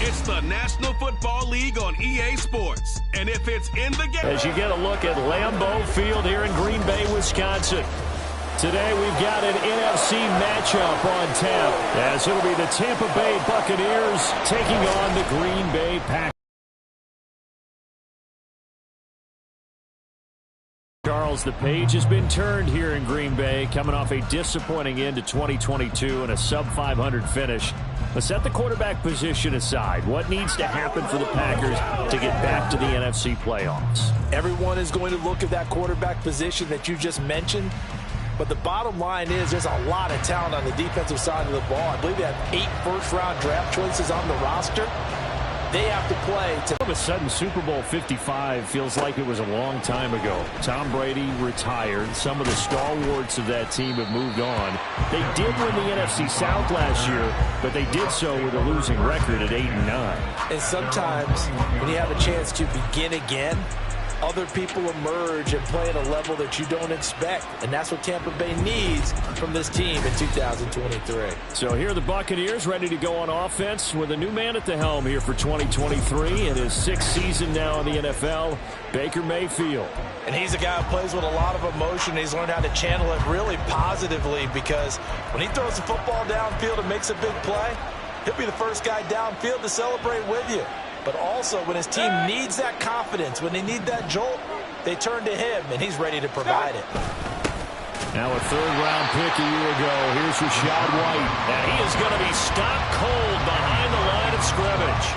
It's the National Football League on EA Sports. And if it's in the game... As you get a look at Lambeau Field here in Green Bay, Wisconsin. Today we've got an NFC matchup on tap, as it'll be the Tampa Bay Buccaneers taking on the Green Bay Packers. Charles, the page has been turned here in Green Bay, coming off a disappointing end to 2022 and a sub-500 finish. But set the quarterback position aside. What needs to happen for the Packers to get back to the NFC playoffs? Everyone is going to look at that quarterback position that you just mentioned. But the bottom line is there's a lot of talent on the defensive side of the ball. I believe they have 8 first-round draft choices on the roster. They have to play. All of a sudden, Super Bowl 55 feels like it was a long time ago. Tom Brady retired. Some of the stalwarts of that team have moved on. They did win the NFC South last year, but they did so with a losing record at 8-9. And sometimes when you have a chance to begin again, other people emerge and play at a level that you don't expect. And that's what Tampa Bay needs from this team in 2023. So here are the Buccaneers ready to go on offense with a new man at the helm here for 2023 in his 6th season now in the NFL, Baker Mayfield. And he's a guy who plays with a lot of emotion. He's learned how to channel it really positively, because when he throws the football downfield and makes a big play, he'll be the first guy downfield to celebrate with you. But also, when his team needs that confidence, when they need that jolt, they turn to him, and he's ready to provide it. Now a 3rd-round pick a year ago. Here's Rachaad White. And he is going to be stopped cold behind the line of scrimmage.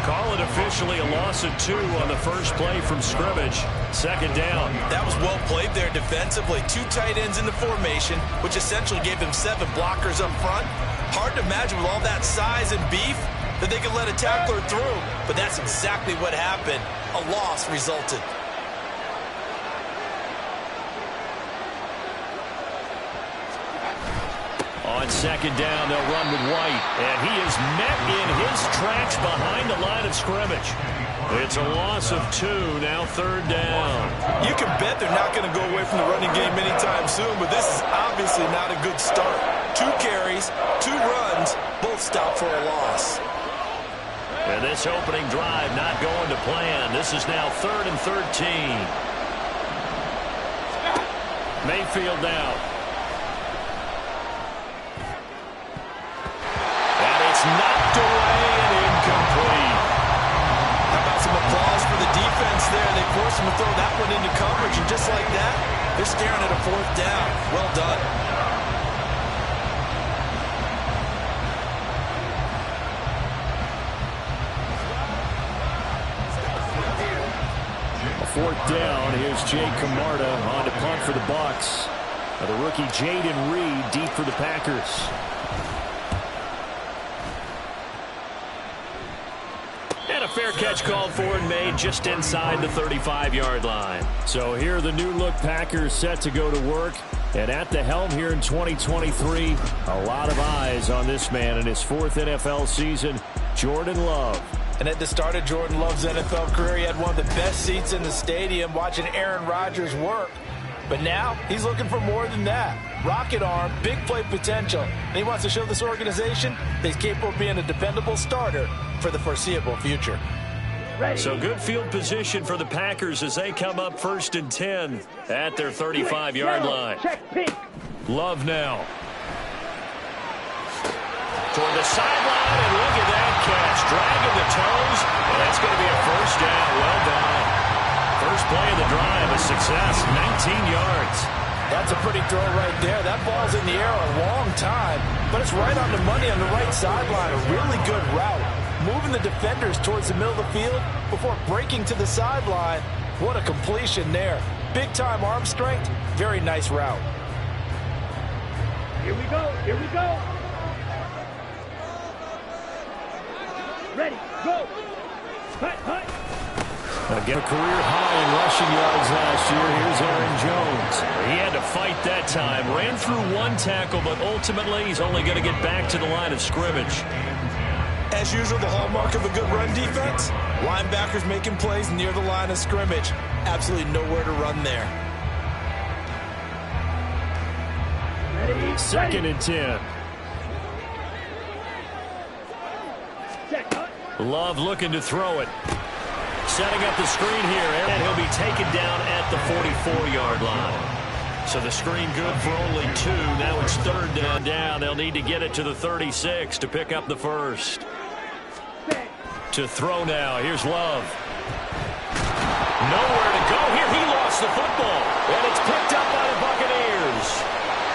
Call it officially a loss of 2 on the first play from scrimmage. 2nd down. That was well played there defensively. 2 tight ends in the formation, which essentially gave them 7 blockers up front. Hard to imagine with all that size and beef that they could let a tackler through, but that's exactly what happened. A loss resulted. On 2nd down, they'll run with White, and he is met in his tracks behind the line of scrimmage. It's a loss of 2, now 3rd down. You can bet they're not going to go away from the running game anytime soon, but this is obviously not a good start. 2 carries, 2 runs, both stopped for a loss. And this opening drive not going to plan. This is now 3rd and 13. Mayfield now. And it's knocked away and incomplete. How about some applause for the defense there? They forced him to throw that one into coverage, and just like that, they're staring at a 4th down. Well done. Fourth down, here's Jay Camarda on to punt for the Bucs. The rookie Jaden Reed deep for the Packers. And a fair catch called for and made just inside the 35-yard line. So here are the new-look Packers set to go to work. And at the helm here in 2023, a lot of eyes on this man in his 4th NFL season, Jordan Love. And at the start of Jordan Love's NFL career, he had one of the best seats in the stadium watching Aaron Rodgers work. But now he's looking for more than that. Rocket arm, big play potential. And he wants to show this organization that he's capable of being a dependable starter for the foreseeable future. So good field position for the Packers as they come up 1st and 10 at their 35-yard line. Love now. Toward the sideline, and look at that catch. Dragging the toes, and that's going to be a 1st down. Well done. First play of the drive, a success, 19 yards. That's a pretty throw right there. That ball's in the air a long time, but it's right on the money on the right sideline. A really good route. Moving the defenders towards the middle of the field before breaking to the sideline. What a completion there. Big-time arm strength. Very nice route. Here we go. Here we go. Ready, go. Hut, hut. Again, a career high in rushing yards last year. Here's Aaron Jones. He had to fight that time. Ran through 1 tackle, but ultimately he's only going to get back to the line of scrimmage. As usual, the hallmark of a good run defense, linebackers making plays near the line of scrimmage. Absolutely nowhere to run there. Ready, 2nd and 10. check, hut. Love looking to throw it. Setting up the screen here, and he'll be taken down at the 44-yard line. So the screen good for only 2. Now it's third down. They'll need to get it to the 36 to pick up the first. To throw now. Here's Love. Nowhere to go here. He lost the football. And it's picked up by the Buccaneers.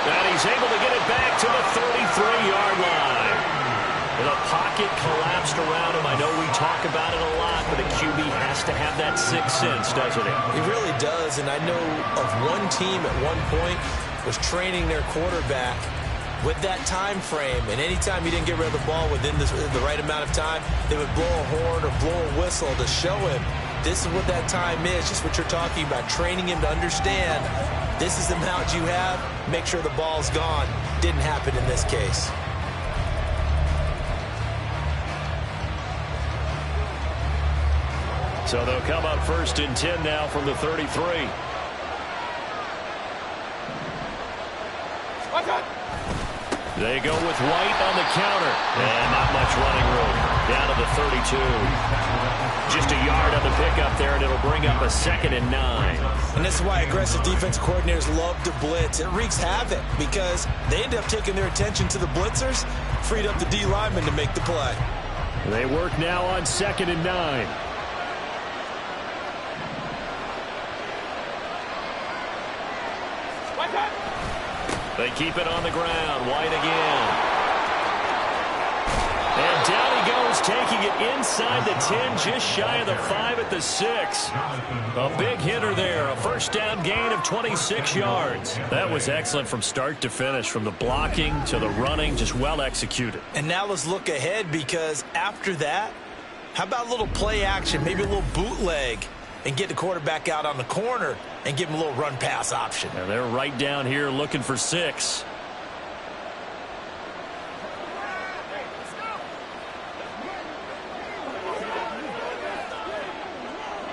And he's able to get it back to the 33-yard line. The pocket collapsed around him. I know we talk about it a lot, but a QB has to have that sixth sense, doesn't it? He really does, and I know of one team at one point was training their quarterback with that time frame, and anytime he didn't get rid of the ball within the right amount of time, they would blow a horn or blow a whistle to show him this is what that time is, just what you're talking about, training him to understand this is the amount you have, make sure the ball's gone. Didn't happen in this case. So they'll come up first and 10 now from the 33. They go with White on the counter. And not much running room. Down to the 32. Just a yard on the pickup there, and it'll bring up a 2nd and 9. And this is why aggressive defense coordinators love to blitz. It wreaks havoc because they end up taking their attention to the blitzers, freed up the D lineman to make the play. They work now on 2nd and 9. They keep it on the ground. White again. And down he goes, taking it inside the 10, just shy of the 5 at the 6. A big hitter there. A first down gain of 26 yards. That was excellent from start to finish, from the blocking to the running, just well executed. And now let's look ahead, because after that, how about a little play action, maybe a little bootleg, and get the quarterback out on the corner and give him a little run-pass option. And they're right down here looking for 6.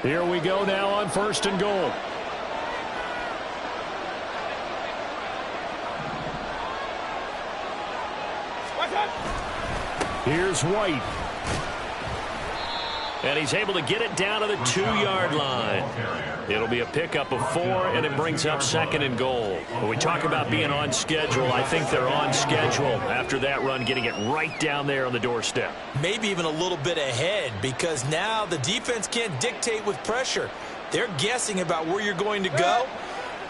Here we go now on 1st and goal. Here's White. And he's able to get it down to the 2-yard line. It'll be a pickup of 4, and it brings up 2nd and goal. When we talk about being on schedule, I think they're on schedule after that run, getting it right down there on the doorstep. Maybe even a little bit ahead, because now the defense can't dictate with pressure. They're guessing about where you're going to go.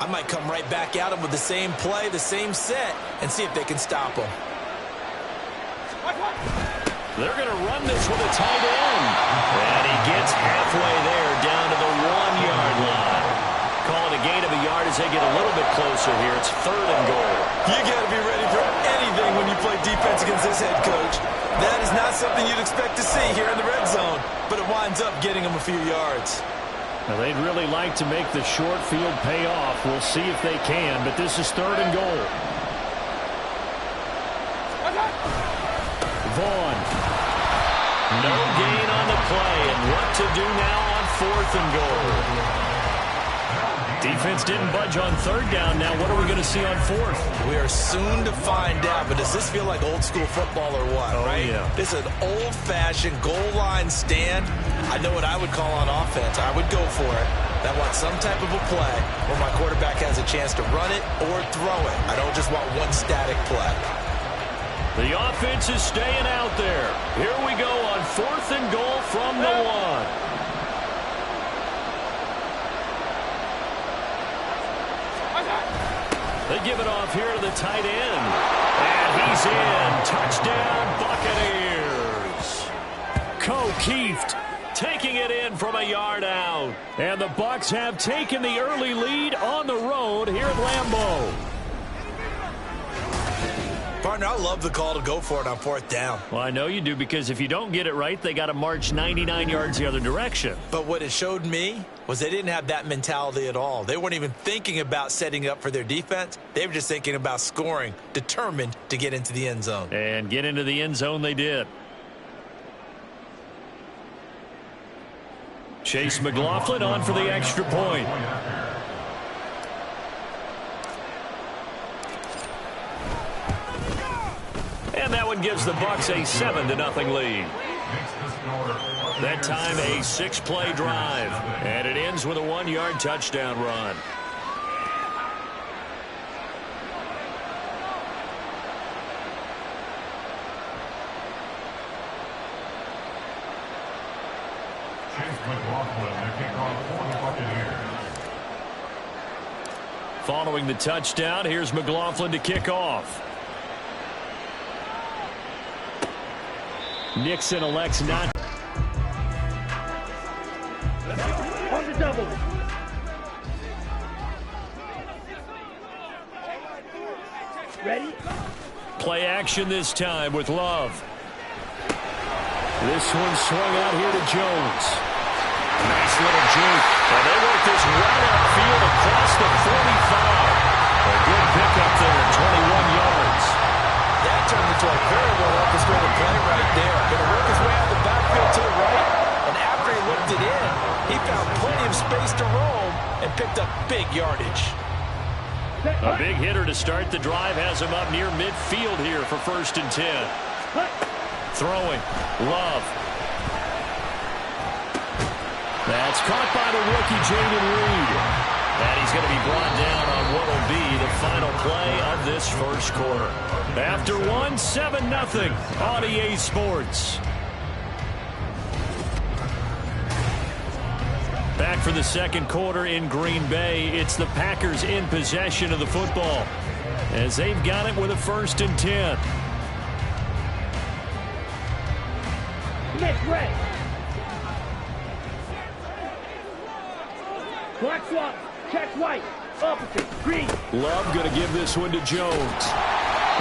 I might come right back at them with the same play, the same set, and see if they can stop them. They're going to run this with a tight end. And he gets halfway there, down to the 1-yard line. Calling a gain of a yard as they get a little bit closer here. It's 3rd and goal. You got to be ready for anything when you play defense against this head coach. That is not something you'd expect to see here in the red zone, but it winds up getting them a few yards. Now, they'd really like to make the short field pay off. We'll see if they can, but this is 3rd and goal. Vaughn. No gain on the play, and what to do now on 4th and goal. Defense didn't budge on 3rd down. Now what are we going to see on 4th? We are soon to find out, but does this feel like old school football or what, right? Yeah. This is an old-fashioned goal line stand. I know what I would call on offense. I would go for it. I want some type of a play where my quarterback has a chance to run it or throw it. I don't just want one static play. The offense is staying out there. Here we go on 4th and goal from the 1. They give it off here to the tight end. And he's in. Touchdown, Buccaneers. Keeft taking it in from a yard out. And the Bucs have taken the early lead on the road here at Lambeau. Partner, I love the call to go for it on 4th down. Well, I know you do, because if you don't get it right, they got to march 99 yards the other direction. But what it showed me was they didn't have that mentality at all. They weren't even thinking about setting up for their defense. They were just thinking about scoring, determined to get into the end zone. And get into the end zone they did. Chase McLaughlin on for the extra point. And that one gives the Bucs a 7-0 lead. That time a 6-play drive, and it ends with a 1-yard touchdown run. Following the touchdown, here's McLaughlin to kick off. Nixon elects not. On the double. Ready? Play action this time with Love. This one swung out here to Jones. Nice little juke. And they work this right outfield across the 45. A good pickup there, 21 yards. That turned into a very well orchestrated play right there. Going to work his way out the backfield to the right. And after he looked it in, he found plenty of space to roam and picked up big yardage. A big hitter to start the drive has him up near midfield here for 1st and 10. Throwing. Love. That's caught by the rookie, Jaden Reed. And he's going to be brought down on what will be the final play of this first quarter. After 7-0 on EA Sports. Back for the second quarter in Green Bay. It's the Packers in possession of the football as they've got it with a 1st and 10. Get ready. Black swap. Check white. Opposite. Green. Love going to give this one to Jones.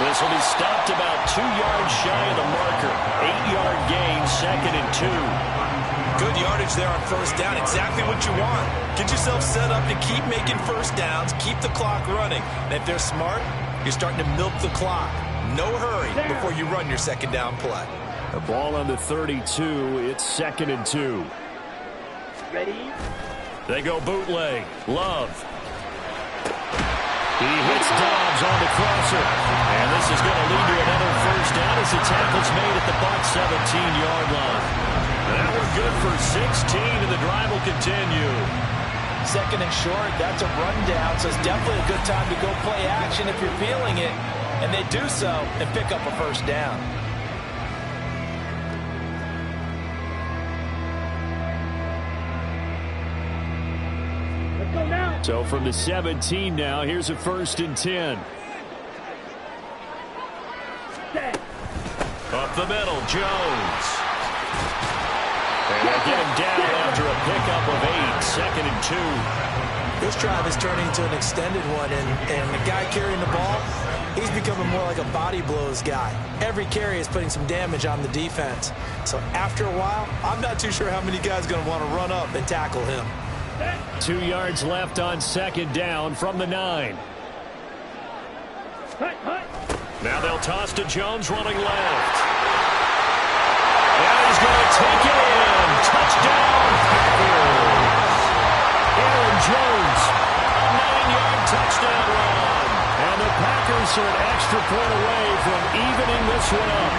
This will be stopped about 2 yards shy of the marker. 8-yard gain, 2nd and 2. Good yardage there on 1st down. Exactly what you want. Get yourself set up to keep making 1st downs. Keep the clock running. And if they're smart, you're starting to milk the clock. No hurry before you run your 2nd down play. The ball on the 32. It's 2nd and 2. Ready? They go bootleg. Love. He hits Dobbs on the crosser. And this is going to lead to another 1st down as the tackle's made at the Bucs 17-yard line. That one good for 16, and the drive will continue. 2nd and short, that's a rundown, so it's definitely a good time to go play action if you're feeling it. And they do so and pick up a 1st down. Let's go now. So from the 17 now, here's a 1st and 10. Set. Up the middle, Jones. And they get him down after a pickup of 8, 2nd and 2. This drive is turning into an extended one, and the guy carrying the ball, he's becoming more like a body blows guy. Every carry is putting some damage on the defense. So after a while, I'm not too sure how many guys are going to want to run up and tackle him. 2 yards left on 2nd down from the 9. Now they'll toss to Jones running left. And he's going to take it in. Touchdown, Packers. Aaron Jones, a 9-yard touchdown run. And the Packers are an extra point away from evening this one up.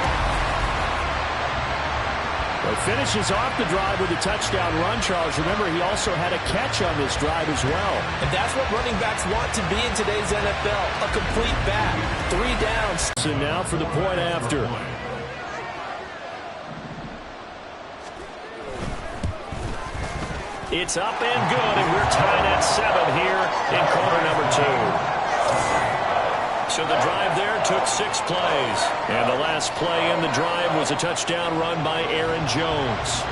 But finishes off the drive with a touchdown run, Charles. Remember, he also had a catch on this drive as well. And that's what running backs want to be in today's NFL, a complete back. 3 downs. So now for the point after. It's up and good, and we're tied at 7 here in quarter number 2. So the drive there took 6 plays. And the last play in the drive was a touchdown run by Aaron Jones.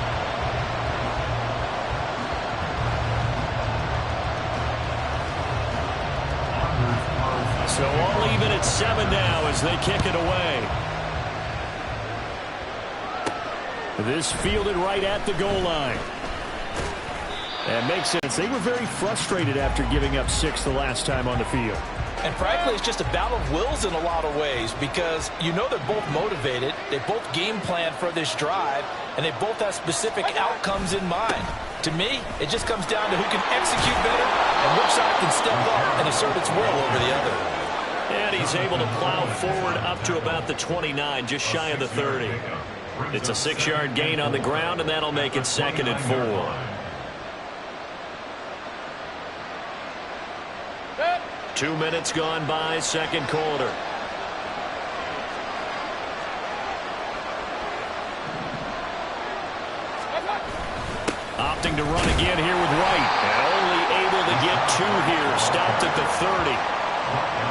So all even at 7 now as they kick it away. This fielded right at the goal line. And makes sense. They were very frustrated after giving up 6 the last time on the field. And frankly, it's just a battle of wills in a lot of ways because you know they're both motivated. They both game plan for this drive, and they both have specific outcomes in mind. To me, it just comes down to who can execute better and which side can step up and assert its will over the other. And he's able to plow forward up to about the 29, just shy of the 30. It's a 6-yard gain on the ground, and that'll make it 2nd and 4. Two minutes gone by, second quarter. Opting to run again here with White. And only able to get 2 here. Stopped at the 30.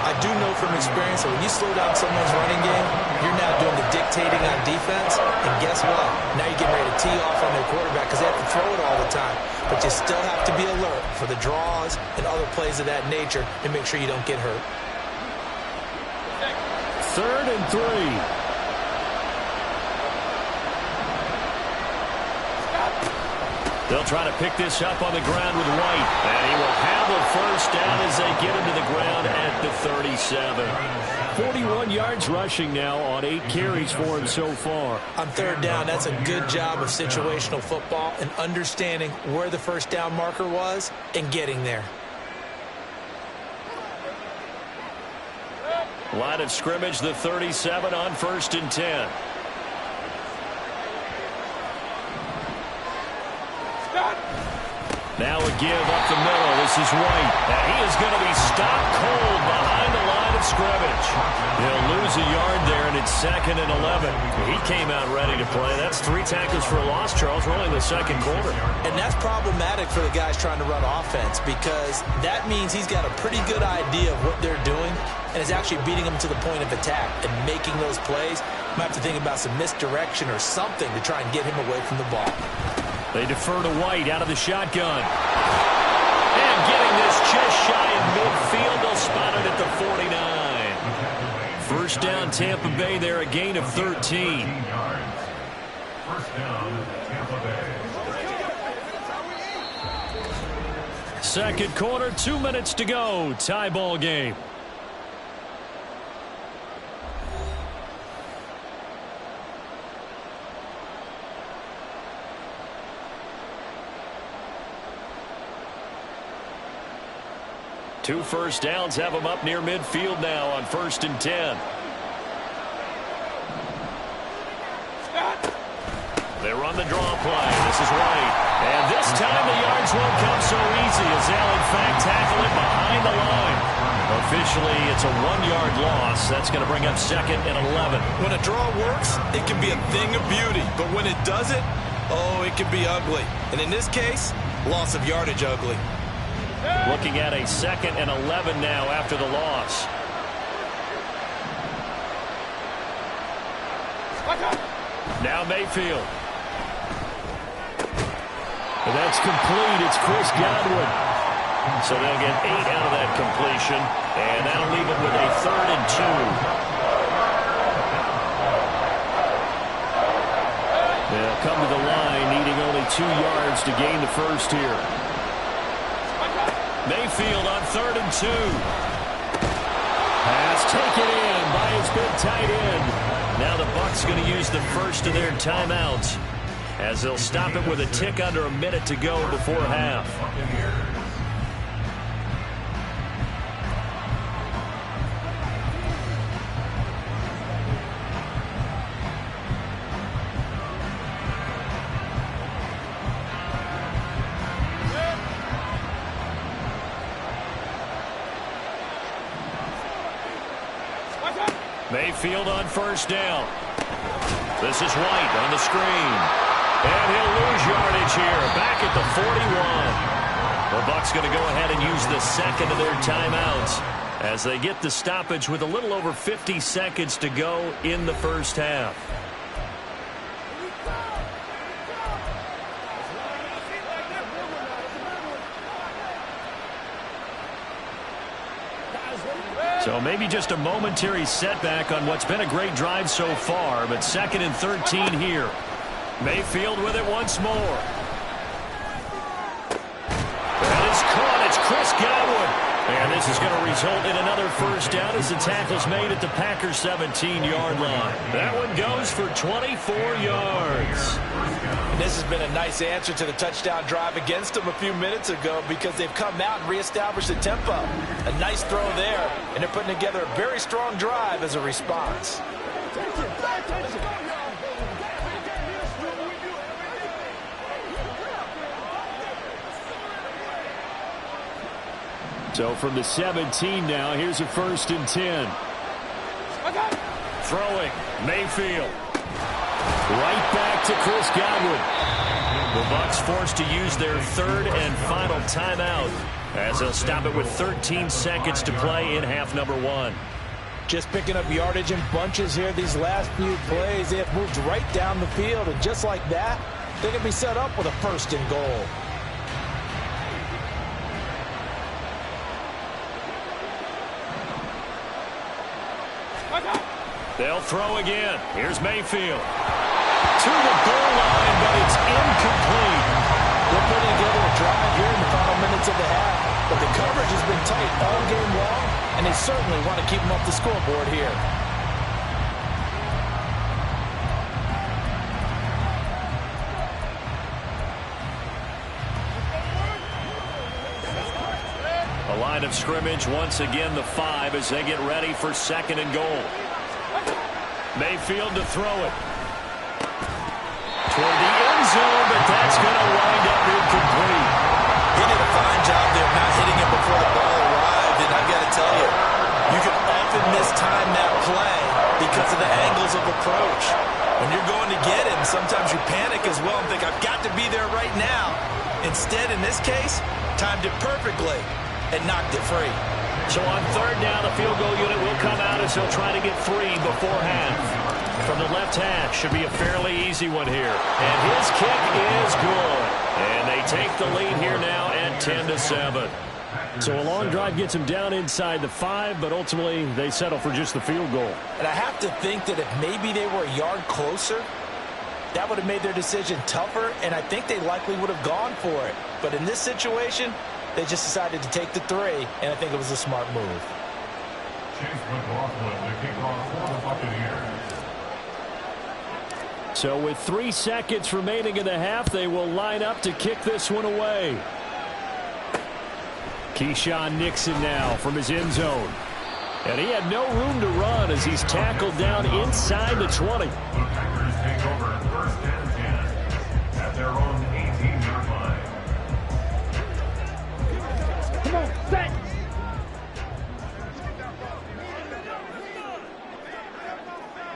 I do know from experience that when you slow down someone's running game, you're now doing the dictating on defense. And guess what? Now you're getting ready to tee off on their quarterback because they have to throw it all the time. But you still have to be alert for the draws and other plays of that nature and make sure you don't get hurt. 3rd and 3. They'll try to pick this up on the ground with White. And he will have the first down as they get him to the ground at the 37. 41 yards rushing now on 8 carries for him so far. On 3rd down, that's a good job of situational football and understanding where the first down marker was and getting there. Line of scrimmage, the 37 on 1st and 10. Now a give up the middle. This is White. And he is going to be stopped cold behind the line of scrimmage. He'll lose a yard there, and it's 2nd and 11. He came out ready to play. That's 3 tackles for a loss, Charles. We're only in the second quarter. And that's problematic for the guys trying to run offense because that means he's got a pretty good idea of what they're doing and is actually beating them to the point of attack and making those plays. Might have to think about some misdirection or something to try and get him away from the ball. They defer to White out of the shotgun. And getting this just shy in midfield. They'll spot it at the 49. First down, Tampa Bay there, a gain of 13. First down, Tampa Bay. Second quarter, 2 minutes to go. Tie ball game. Two first downs have them up near midfield now on 1st and 10. They run the draw play. This is White. And this time the yards won't come so easy as they'll in fact tackle it behind the line. Officially, it's a 1-yard loss. That's going to bring up 2nd and 11. When a draw works, it can be a thing of beauty. But when it doesn't, oh, it can be ugly. And in this case, loss of yardage ugly. Looking at a 2nd and 11 now after the loss. Now Mayfield. And that's complete. It's Chris Godwin. So they'll get 8 out of that completion. And that'll leave it with a 3rd and 2. They'll come to the line needing only 2 yards to gain the first here. Mayfield on 3rd and 2. Pass taken in by his big tight end. Now the Bucs going to use the first of their timeouts as they'll stop it with a tick under a minute to go before half. Mayfield on first down. This is White on the screen. And he'll lose yardage here. Back at the 41. The Bucs going to go ahead and use the second of their timeouts as they get the stoppage with a little over 50 seconds to go in the first half. So maybe just a momentary setback on what's been a great drive so far, but 2nd and 13 here. Mayfield with it once more. That is caught. It's Chris Godwin. And this is going to result in another first down as the tackle's made at the Packers' 17-yard line. That one goes for 24 yards. And this has been a nice answer to the touchdown drive against them a few minutes ago because they've come out and reestablished the tempo. A nice throw there, and they're putting together a very strong drive as a response. So from the 17 now, here's a 1st and 10. Throwing, Mayfield. Right back to Chris Godwin. The Bucs forced to use their 3rd and final timeout as they'll stop it with 13 seconds to play in half number 1. Just picking up yardage in bunches here these last few plays. They have moved right down the field, and just like that, they can be set up with a 1st and goal. They'll throw again. Here's Mayfield. To the goal line, but it's incomplete. They're putting together a drive here in the final minutes of the half, but the coverage has been tight all game long, and they certainly want to keep them off the scoreboard here. A line of scrimmage, once again the 5 as they get ready for 2nd and goal. Mayfield to throw it. Toward the end zone, but that's going to wind up incomplete. He did a fine job there of not hitting it before the ball arrived, and I've got to tell you, you can often mistime that play because of the angles of approach. When you're going to get him, sometimes you panic as well and think, I've got to be there right now. Instead, in this case, timed it perfectly and knocked it free. So on 3rd down, the field goal unit will come out as they'll try to get 3 before half. From the left hash, should be a fairly easy one here. And his kick is good. And they take the lead here now at 10-7. So a long drive gets them down inside the 5, but ultimately they settle for just the field goal. And I have to think that if maybe they were a yard closer, that would have made their decision tougher, and I think they likely would have gone for it. But in this situation, they just decided to take the 3, and I think it was a smart move. Chase McLaughlin, the kickoff for the Buccaneers. So with 3 seconds remaining in the half, they will line up to kick this one away. Keyshawn Nixon now from his end zone. And he had no room to run as he's tackled down inside the 20. The Packers take over 1st and 10 at their own 18-yard line. Come on, set.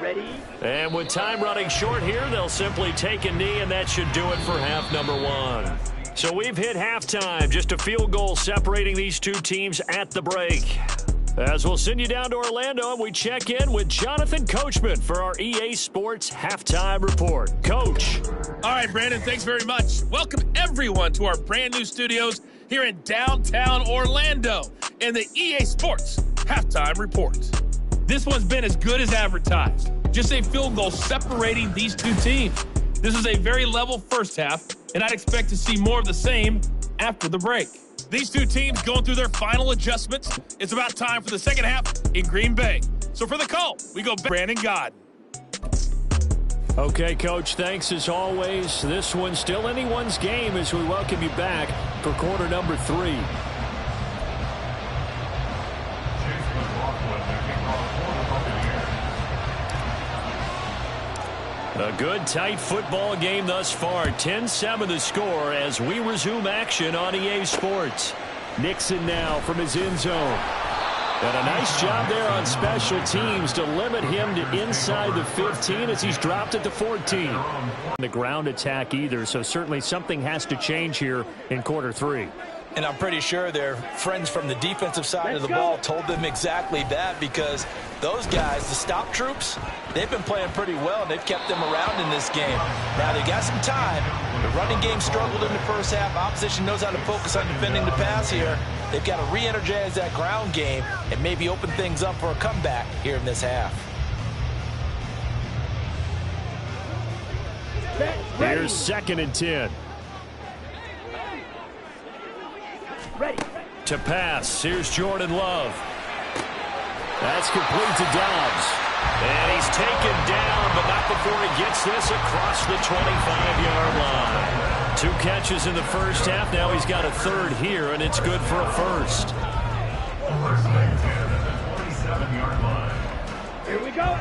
Ready? And with time running short here, they'll simply take a knee, and that should do it for half number 1. So we've hit halftime. Just a field goal separating these two teams at the break. As we'll send you down to Orlando, and we check in with Jonathan Coachman for our EA Sports Halftime Report. Coach. All right, Brandon, thanks very much. Welcome, everyone, to our brand-new studios here in downtown Orlando and the EA Sports Halftime Report. This one's been as good as advertised. Just a field goal separating these two teams. This is a very level first half, and I'd expect to see more of the same after the break. These two teams going through their final adjustments. It's about time for the second half in Green Bay. So for the call, we go Brandon God. Okay, Coach, thanks as always. This one's still anyone's game as we welcome you back for quarter number 3. A good, tight football game thus far. 10-7 the score as we resume action on EA Sports. Nixon now from his end zone. And a nice job there on special teams to limit him to inside the 15 as he's dropped at the 14. The ground attack either, so certainly something has to change here in quarter 3. And I'm pretty sure their friends from the defensive side of the ball told them exactly that, because those guys, the stop troops, they've been playing pretty well, and they've kept them around in this game. Now, they got some time. The running game struggled in the first half. Opposition knows how to focus on defending the pass here. They've got to re-energize that ground game and maybe open things up for a comeback here in this half. Here's 2nd and 10. Ready. To pass, here's Jordan Love. That's complete to Dobbs. And he's taken down, but not before he gets this across the 25-yard line. 2 catches in the first half. Now he's got a 3rd here, and it's good for a 1st. 1st and 10 at the 27-yard line. Here we go.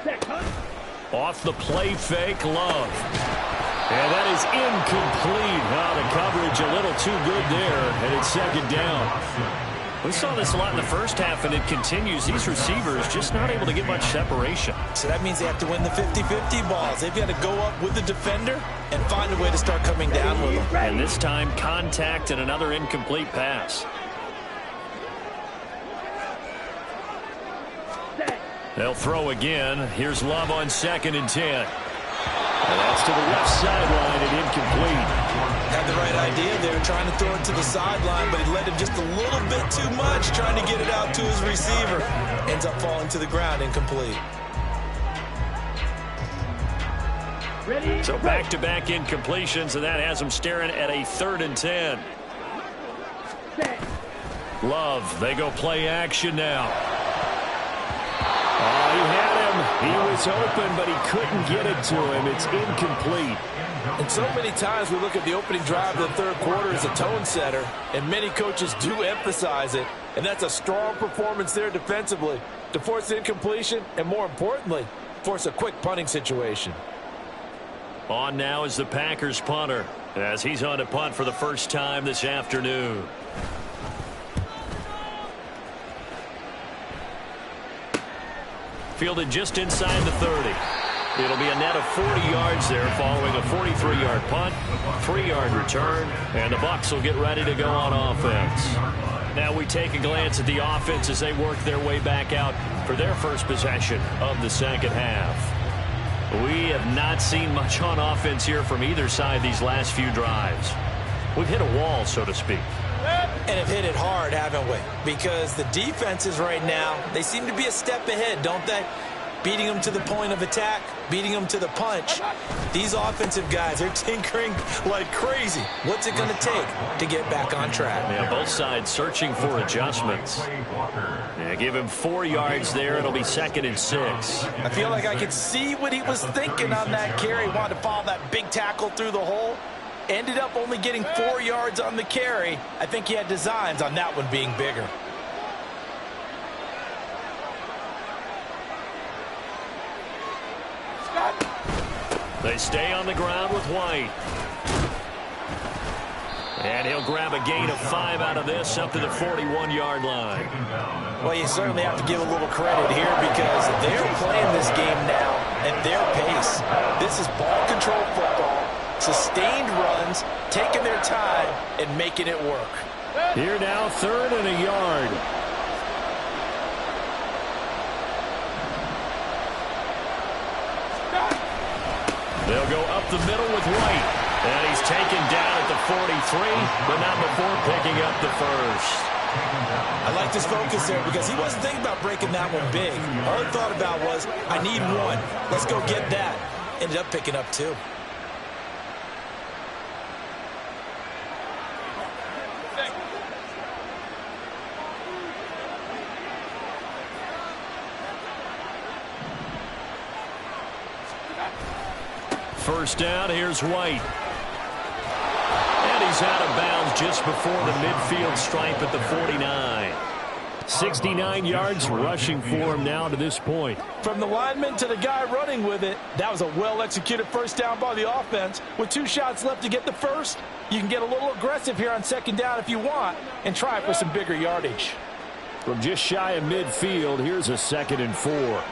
Set, huh? Off the play fake, Love. And that is incomplete. The coverage a little too good there, and it's second down. We saw this a lot in the first half, and it continues. These receivers just not able to get much separation. So that means they have to win the 50-50 balls. They've got to go up with the defender and find a way to start coming down with them. And this time, contact and another incomplete pass. They'll throw again. Here's Love on 2nd and 10. And that's to the left sideline and incomplete. Had the right idea there, trying to throw it to the sideline, but he let him just a little bit too much, trying to get it out to his receiver. Ends up falling to the ground, incomplete. Ready? So back-to-back incompletions, and that has him staring at a 3rd and 10. Set. Love, they go play action now. Oh, he had him. He was open, but he couldn't get it to him. It's incomplete. And so many times we look at the opening drive of the third quarter as a tone setter, and many coaches do emphasize it, and that's a strong performance there defensively to force incompletion and, more importantly, force a quick punting situation. On now is the Packers punter as he's on to punt for the first time this afternoon. Fielded just inside the 30. It'll be a net of 40 yards there following a 43-yard punt, 3-yard return, and the Bucs will get ready to go on offense. Now we take a glance at the offense as they work their way back out for their first possession of the second half. We have not seen much on offense here from either side these last few drives. We've hit a wall, so to speak. And have hit it hard, haven't we? Because the defenses right now, they seem to be a step ahead, don't they? Beating them to the point of attack, beating them to the punch. These offensive guys, they're tinkering like crazy. What's it going to take to get back on track? Yeah, both sides searching for adjustments. Yeah, give him 4 yards there. It'll be 2nd and 6. I feel like I could see what he was thinking on that carry. He wanted to follow that big tackle through the hole. Ended up only getting 4 yards on the carry. I think he had designs on that one being bigger. They stay on the ground with White. And he'll grab a gain of 5 out of this up to the 41-yard line. Well, you certainly have to give a little credit here because they're playing this game now at their pace. This is ball control football, sustained runs, taking their time and making it work. Here now, 3rd and a yard. They'll go up the middle with White. And he's taken down at the 43, but not before picking up the first. I like this focus there because he wasn't thinking about breaking that one big. All he thought about was, I need 1. Let's go get that. Ended up picking up 2. First down, here's White. And he's out of bounds just before the midfield stripe at the 49. 69 yards rushing for him now to this point. From the lineman to the guy running with it, that was a well-executed first down by the offense. With 2 shots left to get the first, you can get a little aggressive here on second down if you want and try for some bigger yardage. From just shy of midfield, here's a 2nd and 4.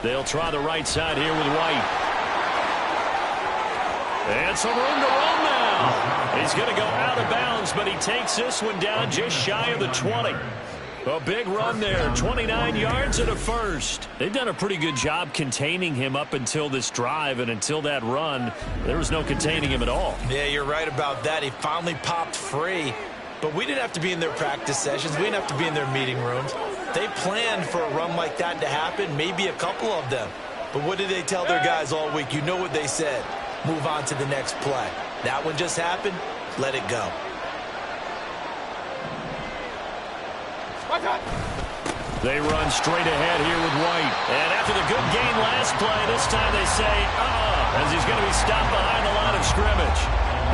They'll try the right side here with White. And some room to run now. He's going to go out of bounds, but he takes this one down just shy of the 20. A big run there, 29 yards and a first. They've done a pretty good job containing him up until this drive, and until that run, there was no containing him at all. Yeah, you're right about that. He finally popped free. But we didn't have to be in their practice sessions. We didn't have to be in their meeting rooms. They planned for a run like that to happen, maybe a couple of them. But what did they tell their guys all week? You know what they said. Move on to the next play. That one just happened. Let it go. They run straight ahead here with White. And after the good gain last play, this time they say, as he's going to be stopped behind the line of scrimmage.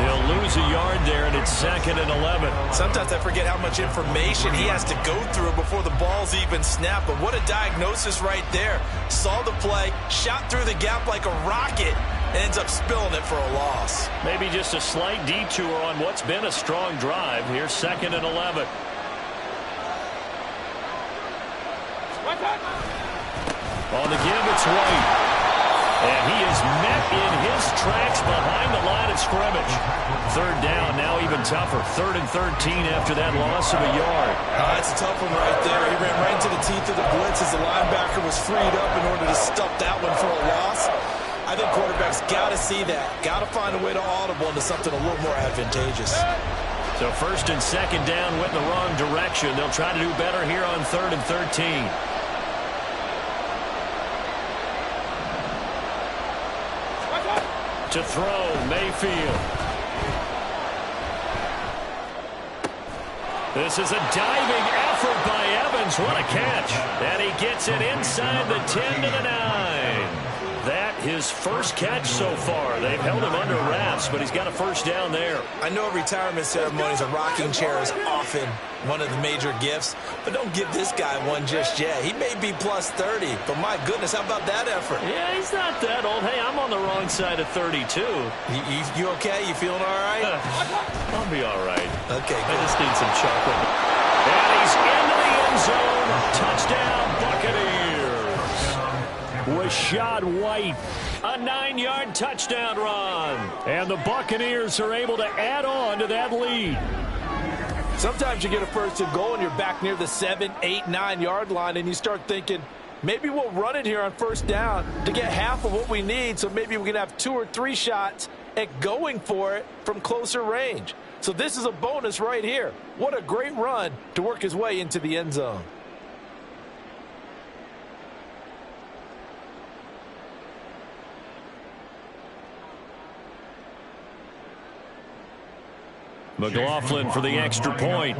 He'll lose a yard there, and it's 2nd and 11. Sometimes I forget how much information he has to go through before the ball's even snapped. But what a diagnosis right there. Saw the play, shot through the gap like a rocket, and ends up spilling it for a loss. Maybe just a slight detour on what's been a strong drive. Here's 2nd and 11. On the give, it's White. And he is met in his tracks behind the line of scrimmage. 3rd down, now even tougher. 3rd and 13 after that loss of a yard. That's a tough one right there. He ran right into the teeth of the blitz as the linebacker was freed up in order to stuff that one for a loss. I think quarterbacks got to see that. Got to find a way to audible into something a little more advantageous. So 1st and 2nd down went in the wrong direction. They'll try to do better here on 3rd and 13. To throw, Mayfield. This is a diving effort by Evans. What a catch. And he gets it inside the 10 to the 9. That his first catch so far. They've held him under wraps, but he's got a 1st down there. I know at retirement ceremonies, a rocking chair is often one of the major gifts, but don't give this guy one just yet. He may be plus 30, but my goodness, how about that effort? Yeah, he's not that old. Hey, I'm on the wrong side of 32. You okay? You feeling all right? I'll be all right. Okay, good. I just need some chocolate. And he's into the end zone. Touchdown, Buccaneers. Rashad White, a 9-yard touchdown run. And the Buccaneers are able to add on to that lead. Sometimes you get a 1st and goal and you're back near the 7, 8, 9-yard line and you start thinking, maybe we'll run it here on 1st down to get half of what we need, so maybe we can have 2 or 3 shots at going for it from closer range. So this is a bonus right here. What a great run to work his way into the end zone. McLaughlin for the extra point.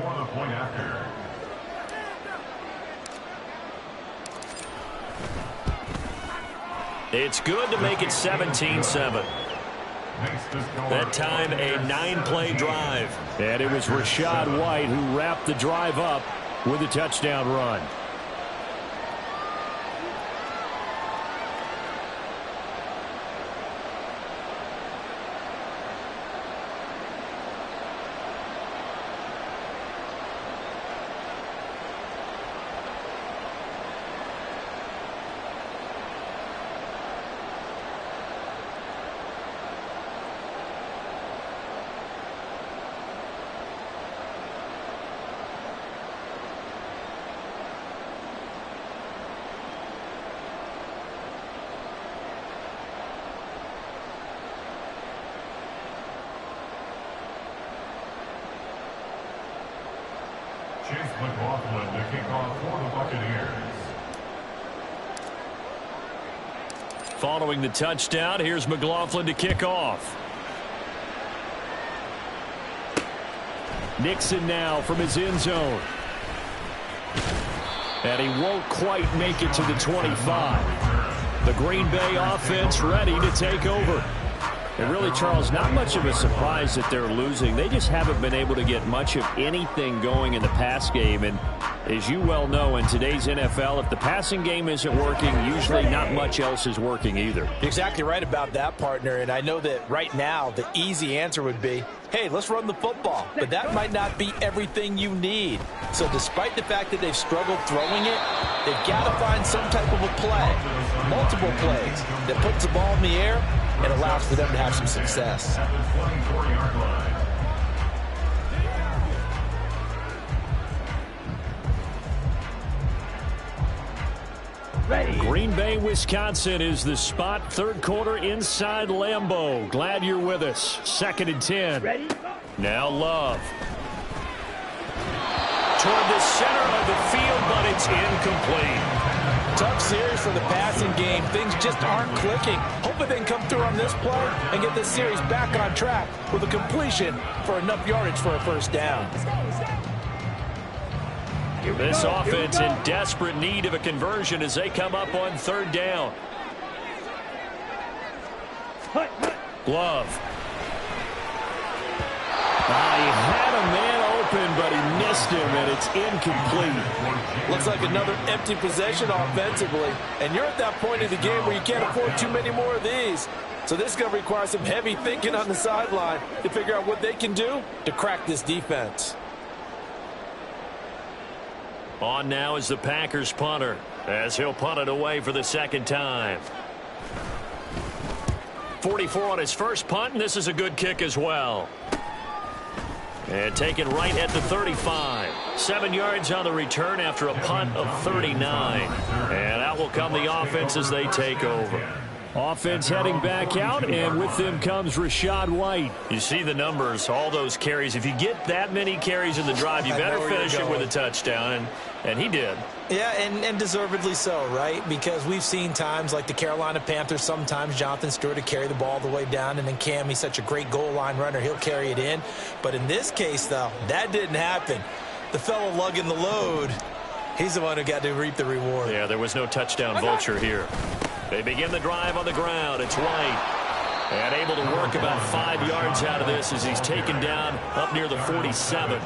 It's good to make it 17-7. That time a 9-play drive. And it was Rashad White who wrapped the drive up with a touchdown run. McLaughlin to kick off for the Buccaneers. Following the touchdown, here's McLaughlin to kick off. Nixon now from his end zone. And he won't quite make it to the 25. The Green Bay offense ready to take over. And really, Charles, not much of a surprise that they're losing. They just haven't been able to get much of anything going in the pass game. And as you well know, in today's NFL, if the passing game isn't working, usually not much else is working either. You're exactly right about that, partner. And I know that right now the easy answer would be, hey, let's run the football. But that might not be everything you need. So despite the fact that they've struggled throwing it, they've got to find some type of a play, multiple plays, that puts the ball in the air and allows for them to have some success. Ready. Green Bay, Wisconsin is the spot. Third quarter inside Lambeau. Glad you're with us. 2nd and 10. Ready. Now Love. Toward the center of the field, but it's incomplete. Tough series for the passing game. Things just aren't clicking. Hopefully they can come through on this play and get this series back on track with a completion for enough yardage for a first down. This offense in desperate need of a conversion as they come up on 3rd down. Hut. Glove. He had a man open, but he missed him, and it's incomplete. Looks like another empty possession offensively. And you're at that point in the game where you can't afford too many more of these. So this is going to require some heavy thinking on the sideline to figure out what they can do to crack this defense. On now is the Packers punter, as he'll punt it away for the second time. 44 on his first punt, and this is a good kick as well. And taken right at the 35. 7 yards on the return after a punt of 39. And out will come the offense as they take over. Offense heading back out, and with them comes Rachaad White. You see the numbers, all those carries. If you get that many carries in the drive, you better finish it with a touchdown, and he did. Yeah, and deservedly so, right? Because we've seen times like the Carolina Panthers, sometimes Jonathan Stewart to carry the ball all the way down, and then Cam, he's such a great goal line runner, he'll carry it in. But in this case, though, that didn't happen. The fellow lugging the load, he's the one who got to reap the reward. Yeah, there was no touchdown vulture here. They begin the drive on the ground. It's White. And able to work about 5 yards out of this as he's taken down up near the 47.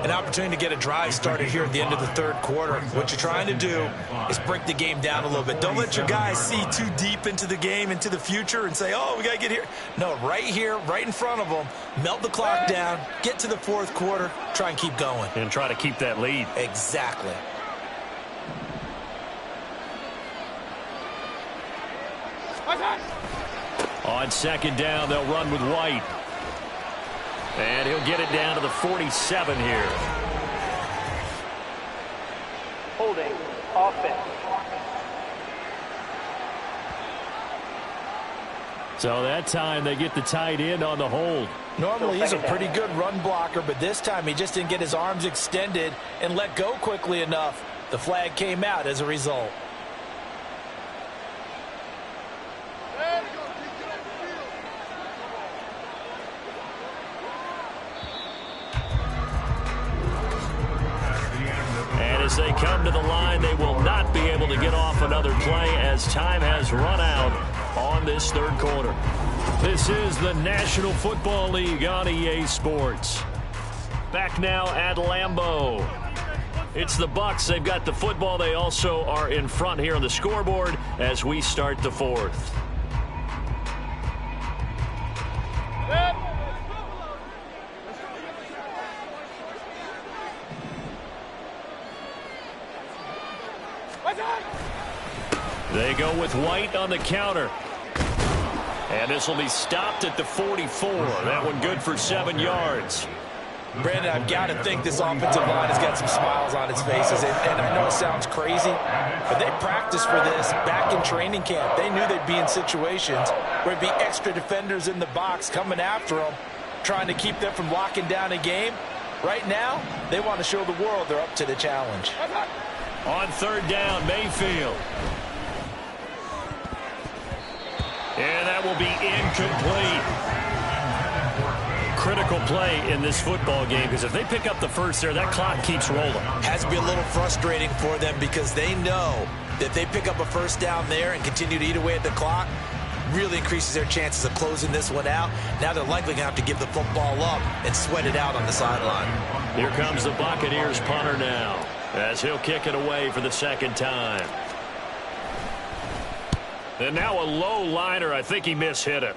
An opportunity to get a drive started here at the end of the third quarter. What you're trying to do is break the game down a little bit. Don't let your guys see too deep into the game, into the future, and say, oh, we got to get here. No, right here, right in front of them, melt the clock down, get to the fourth quarter, try and keep going. And try to keep that lead. Exactly. On second down, they'll run with White. And he'll get it down to the 47 here. Holding offense. So that time they get the tight end on the hold. Normally he's a pretty good run blocker, but this time he just didn't get his arms extended and let go quickly enough. The flag came out as a result. As they come to the line, they will not be able to get off another play as time has run out on this third quarter. This is the National Football League on EA Sports. Back now at Lambeau. It's the Bucs. They've got the football. They also are in front here on the scoreboard as we start the fourth. They go with White on the counter. And this will be stopped at the 44. That one good for 7 yards. Brandon, I've got to think this offensive line has got some smiles on its faces. And I know it sounds crazy, but they practiced for this back in training camp. They knew they'd be in situations where there'd be extra defenders in the box coming after them, trying to keep them from locking down a game. Right now, they want to show the world they're up to the challenge. On third down, Mayfield. And that will be incomplete. Critical play in this football game, because if they pick up the first there, that clock keeps rolling. Has to be a little frustrating for them because they know that they pick up a first down there and continue to eat away at the clock, really increases their chances of closing this one out. Now they're likely going to have to give the football up and sweat it out on the sideline. Here comes the Buccaneers punter now, as he'll kick it away for the second time. And now a low liner. I think he mishit it.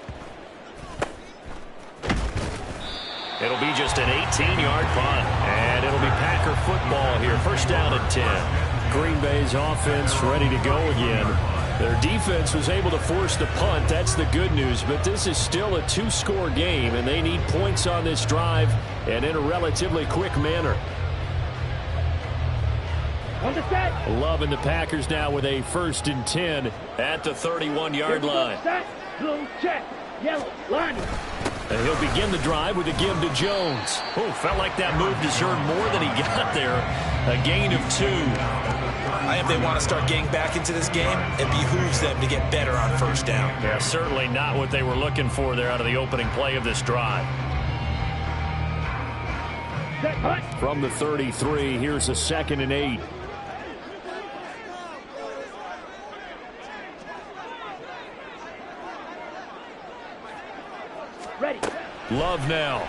It'll be just an 18-yard punt. And it'll be Packer football here. First down and 10. Green Bay's offense ready to go again. Their defense was able to force the punt. That's the good news. But this is still a two-score game, and they need points on this drive and in a relatively quick manner. Loving the Packers now with a 1st and 10 at the 31-yard line. Blue check, yellow line. And he'll begin the drive with a give to Jones. Oh, felt like that move deserved more than he got there. A gain of 2. If they want to start getting back into this game, it behooves them to get better on first down. Yeah, certainly not what they were looking for there out of the opening play of this drive. From the 33, here's a 2nd and 8. Ready. Love now.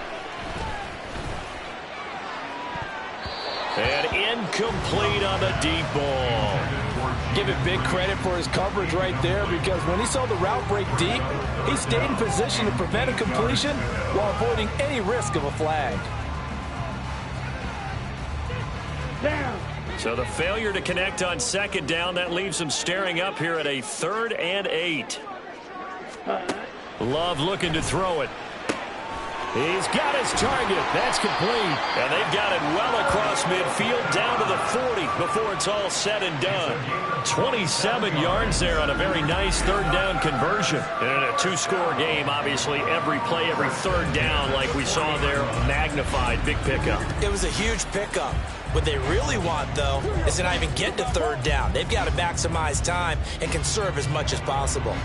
And incomplete on the deep ball. Give it big credit for his coverage right there, because when he saw the route break deep, he stayed in position to prevent a completion while avoiding any risk of a flag. Down. So the failure to connect on second down, that leaves him staring up here at a 3rd and 8. Love looking to throw it. He's got his target. That's complete. And they've got it well across midfield down to the 40 before it's all said and done. 27 yards there on a very nice 3rd down conversion. And in a 2-score game, obviously every play, every 3rd down, like we saw there, magnified. Big pickup. It was a huge pickup. What they really want, though, is to not even get to 3rd down. They've got to maximize time and conserve as much as possible.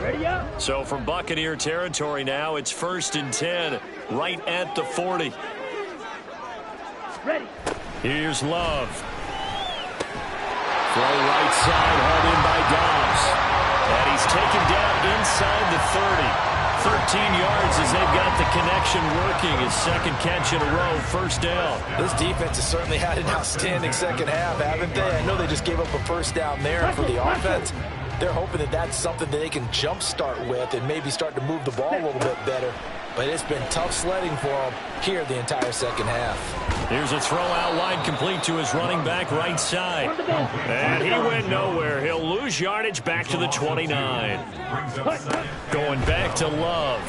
Ready up. So from Buccaneer territory now, it's 1st and 10, right at the 40. Ready. Here's Love. Throw right side, hauled in by Dobbs. And he's taken down inside the 30. 13 yards as they've got the connection working. His 2nd catch in a row, 1st down. This defense has certainly had an outstanding second half, haven't they? I know they just gave up a 1st down there, and for the offense, they're hoping that that's something that they can jumpstart with and maybe start to move the ball a little bit better. But it's been tough sledding for them here the entire second half. Here's a throw out wide, complete to his running back right side. And he went nowhere. He'll lose yardage back to the 29. Going back to Love.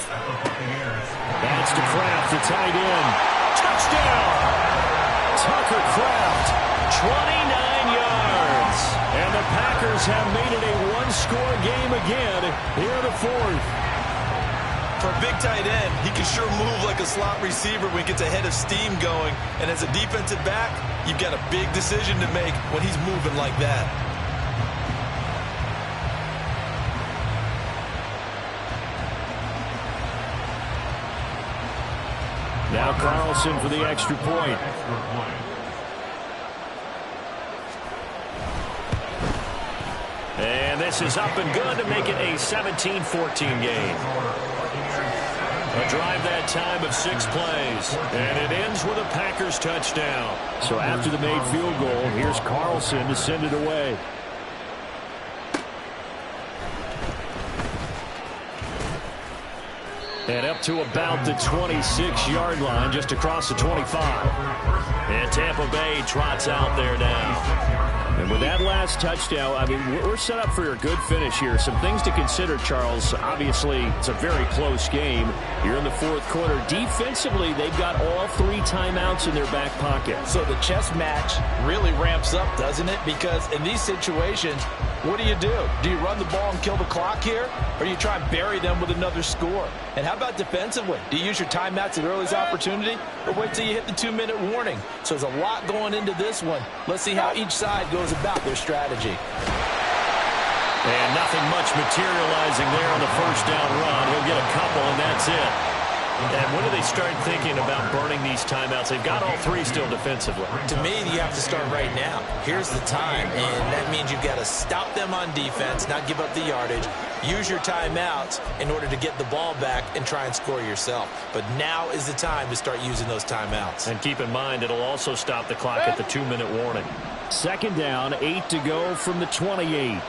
That's to Kraft, the tight end. Touchdown! Tucker Kraft, 29 yards. And the Packers have made it a 1-score game again here in the 4th. For a big tight end, he can sure move like a slot receiver when he gets a head of steam going. And as a defensive back, you've got a big decision to make when he's moving like that. Now Carlson for the extra point. And this is up and good to make it a 17-14 game. A drive that time of 6 plays. And it ends with a Packers touchdown. So after the made field goal, here's Carlson to send it away. And up to about the 26-yard line, just across the 25. And Tampa Bay trots out there now. And with that last touchdown, I mean, we're set up for a good finish here. Some things to consider, Charles. Obviously, it's a very close game. You're in the 4th quarter. Defensively, they've got all 3 timeouts in their back pocket. So the chess match really ramps up, doesn't it? Because in these situations, what do? Do you run the ball and kill the clock here? Or do you try and bury them with another score? And how about defensively? Do you use your timeouts at earliest opportunity? Or wait till you hit the 2-minute warning? So there's a lot going into this one. Let's see how each side goes about their strategy. And nothing much materializing there on the 1st down run. He'll get a couple, and that's it. And when do they start thinking about burning these timeouts? They've got all 3 still defensively. To me, you have to start right now. Here's the time, and that means you've got to stop them on defense, not give up the yardage. Use your timeouts in order to get the ball back and try and score yourself. But now is the time to start using those timeouts. And keep in mind, it'll also stop the clock at the 2-minute warning. 2nd down, 8 to go from the 28.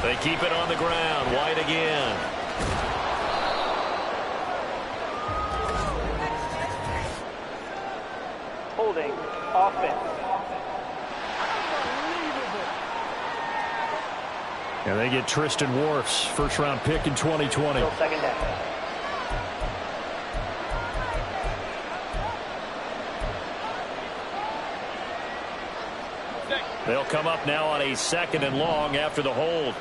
They keep it on the ground. White again. Holding. Offense. And they get Tristan Wirfs, 1st-round pick in 2020. 2nd down. They'll come up now on a 2nd and long after the hold.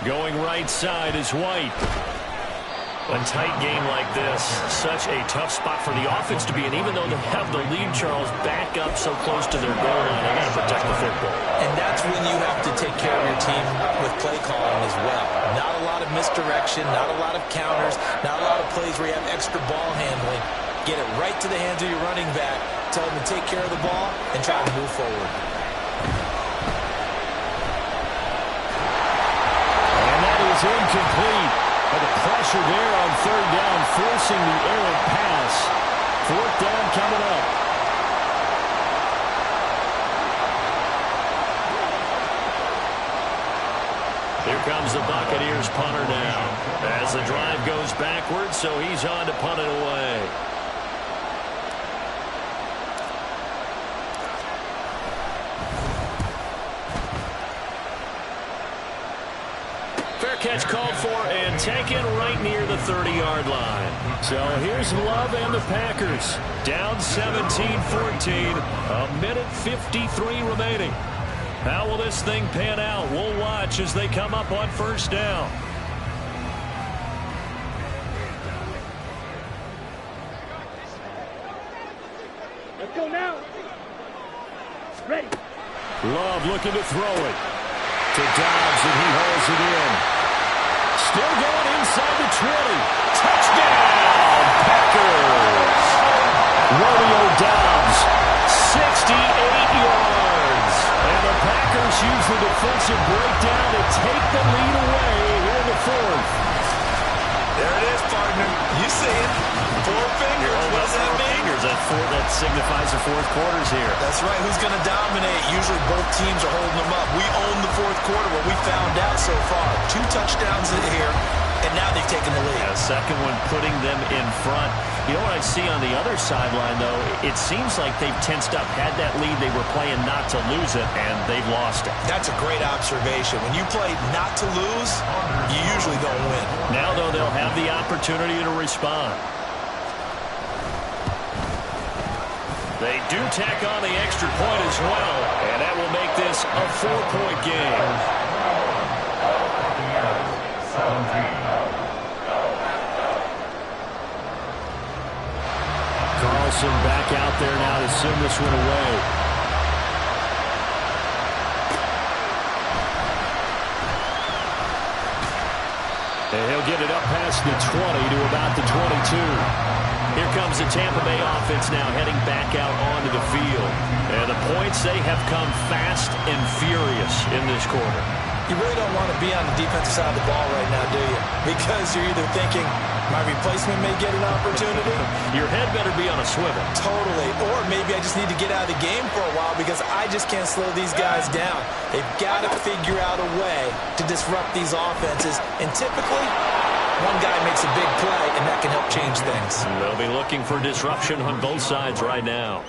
Going right side is White. A tight game like this, such a tough spot for the offense to be in, even though they have the lead, Charles, back up so close to their goal line. They got to protect the football. And that's when you have to take care of your team with play calling as well. Not a lot of misdirection, not a lot of counters, not a lot of plays where you have extra ball handling. Get it right to the hands of your running back, tell them to take care of the ball, and try to move forward. is incomplete. And the pressure there on third down, forcing the errant pass. Fourth down coming up. Here comes the Buccaneers punter now. As the drive goes backwards, so he's on to punt it away. Fair catch called for and taken right near the 30-yard line. So here's Love and the Packers. Down 17-14. A minute 53 remaining. How will this thing pan out? We'll watch as they come up on first down. Let's go now. Ready. Love looking to throw it. To Dobbs, and he hauls it in. Still going inside the 20. Touchdown, Packers! Romeo Dobbs, 68 yards. And the Packers use the defensive breakdown to take the lead away here in the fourth. There it is, partner. You see it. 4 fingers. What does that mean? That signifies the fourth quarters here. That's right. Who's going to dominate? Usually both teams are holding them up. We own the fourth quarter, what we found out so far. 2 touchdowns in here, and now they've taken the lead. A second one putting them in front. You know what I see on the other sideline, though? It seems like they've tensed up, had that lead. They were playing not to lose it, and they've lost it. That's a great observation. When you play not to lose, you usually don't win. Now, though, they'll have the opportunity to respond. They do tack on the extra point as well, and that will make this a 4-point game. 17. Carlson back out there now to send this one away. And he'll get it up past the 20 to about the 22. Here comes the Tampa Bay offense now heading back out onto the field. And the points, they have come fast and furious in this quarter. You really don't want to be on the defensive side of the ball right now, do you? Because you're either thinking, my replacement may get an opportunity. Your head better be on a swivel. Totally. Or maybe I just need to get out of the game for a while because I just can't slow these guys down. They've got to figure out a way to disrupt these offenses. And typically, one guy makes a big play, and that can help change things. They'll be looking for disruption on both sides right now.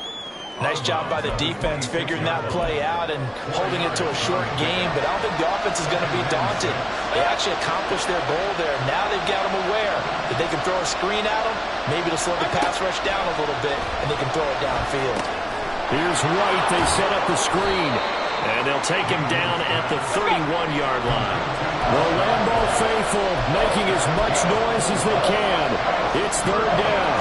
Nice job by the defense figuring that play out and holding it to a short game, but I don't think the offense is going to be daunted. They actually accomplished their goal there. Now they've got them aware that they can throw a screen at them. Maybe to slow the pass rush down a little bit, and they can throw it downfield. Here's White. They set up the screen, and they'll take him down at the 31-yard line. The Lambeau faithful making as much noise as they can. It's third down.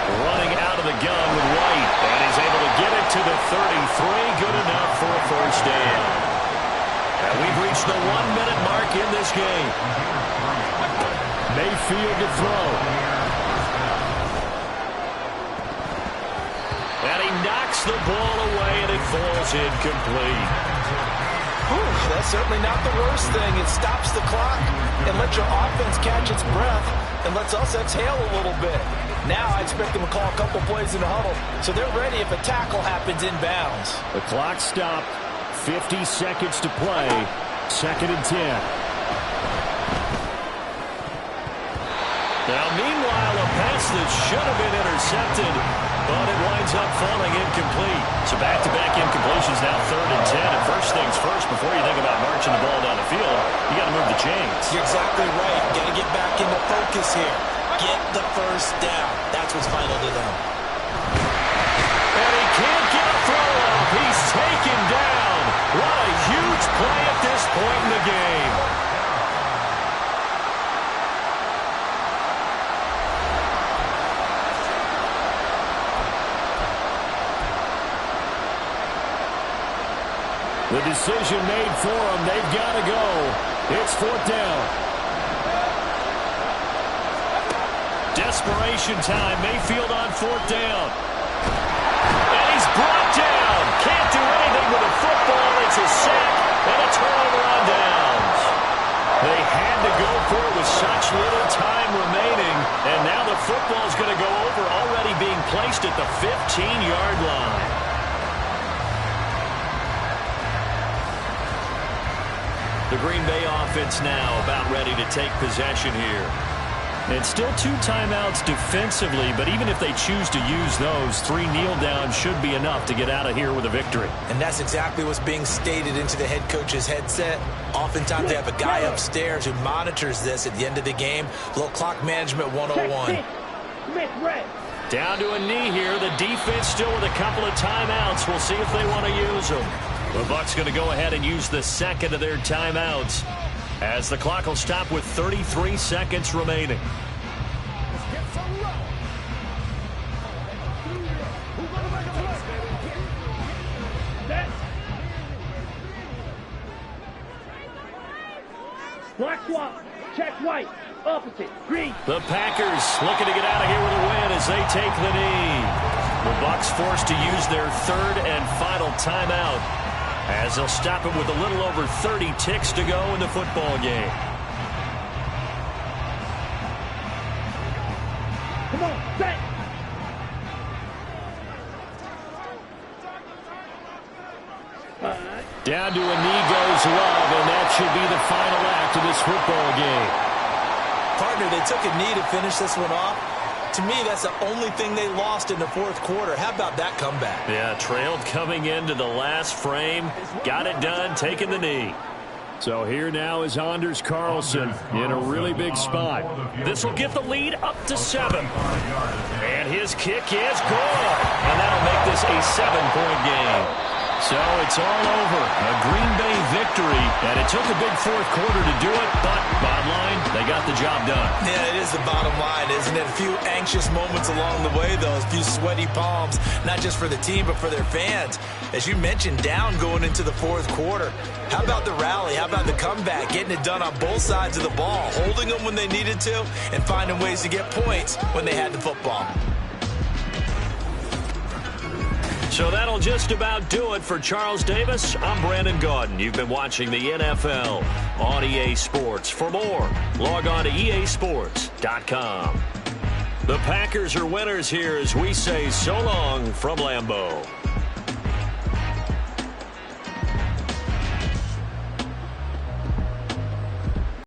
Running out of the gun with White, and he's able to get it to the 33. Good enough for a first down. And we've reached the 1-minute mark in this game. Mayfield to throw. And he knocks the ball away, and it falls incomplete. Whew, that's certainly not the worst thing. It stops the clock and lets your offense catch its breath and lets us exhale a little bit. Now I expect them to call a couple plays in the huddle, so they're ready if a tackle happens inbounds. The clock stopped. 50 seconds to play. 2nd and 10. Now, meanwhile, a pass that should have been intercepted, but it winds up falling incomplete. So back-to-back incompletions now 3rd and 10. And first things first, before you think about marching the ball down the field, you got to move the chains. You're exactly right. Got to get back into focus here. Get the first down. That's what's vital to them. And he can't get a throw off. He's taken down. What a huge play at this point in the game. The decision made for them. They've got to go. It's 4th down. Desperation time. Mayfield on 4th down. And he's brought down. Can't do anything with a football. It's a sack and a turnover on downs. The go for it with such little time remaining. And now the football's going to go over, already being placed at the 15-yard line. The Green Bay offense now about ready to take possession here. And still 2 timeouts defensively, but even if they choose to use those, 3 kneel downs should be enough to get out of here with a victory. And that's exactly what's being stated into the head coach's headset. Oftentimes they have a guy upstairs who monitors this at the end of the game. Little clock management 101. Down to a knee here. The defense still with a couple of timeouts. We'll see if they want to use them. The Bucs going to go ahead and use the second of their timeouts, as the clock will stop with 33 seconds remaining. Black swap. Check white. Opposite. Green. The Packers looking to get out of here with a win as they take the knee. The Bucs forced to use their third and final timeout, as they'll stop it with a little over 30 ticks to go in the football game. Come on, set. Down to a knee goes Love, and that should be the final act of this football game. Partner, they took a knee to finish this one off. To me, that's the only thing they lost in the fourth quarter. How about that comeback? Yeah, trailed coming into the last frame. Got it done, taking the knee. So here now is Anders Carlson in a really big spot. This will get the lead up to 7. And his kick is good. And that'll make this a 7-point game. So it's all over. A Green Bay victory. And it took a big fourth quarter to do it, but bottom line, they got the job done. Yeah, it is the bottom line, isn't it? A few anxious moments along the way, though. A few sweaty palms, not just for the team, but for their fans. As you mentioned, down going into the fourth quarter. How about the rally? How about the comeback? Getting it done on both sides of the ball. Holding them when they needed to, and finding ways to get points when they had the football. So that'll just about do it for Charles Davis. I'm Brandon Gaudin. You've been watching the NFL on EA Sports. For more, log on to easports.com. The Packers are winners here as we say so long from Lambeau.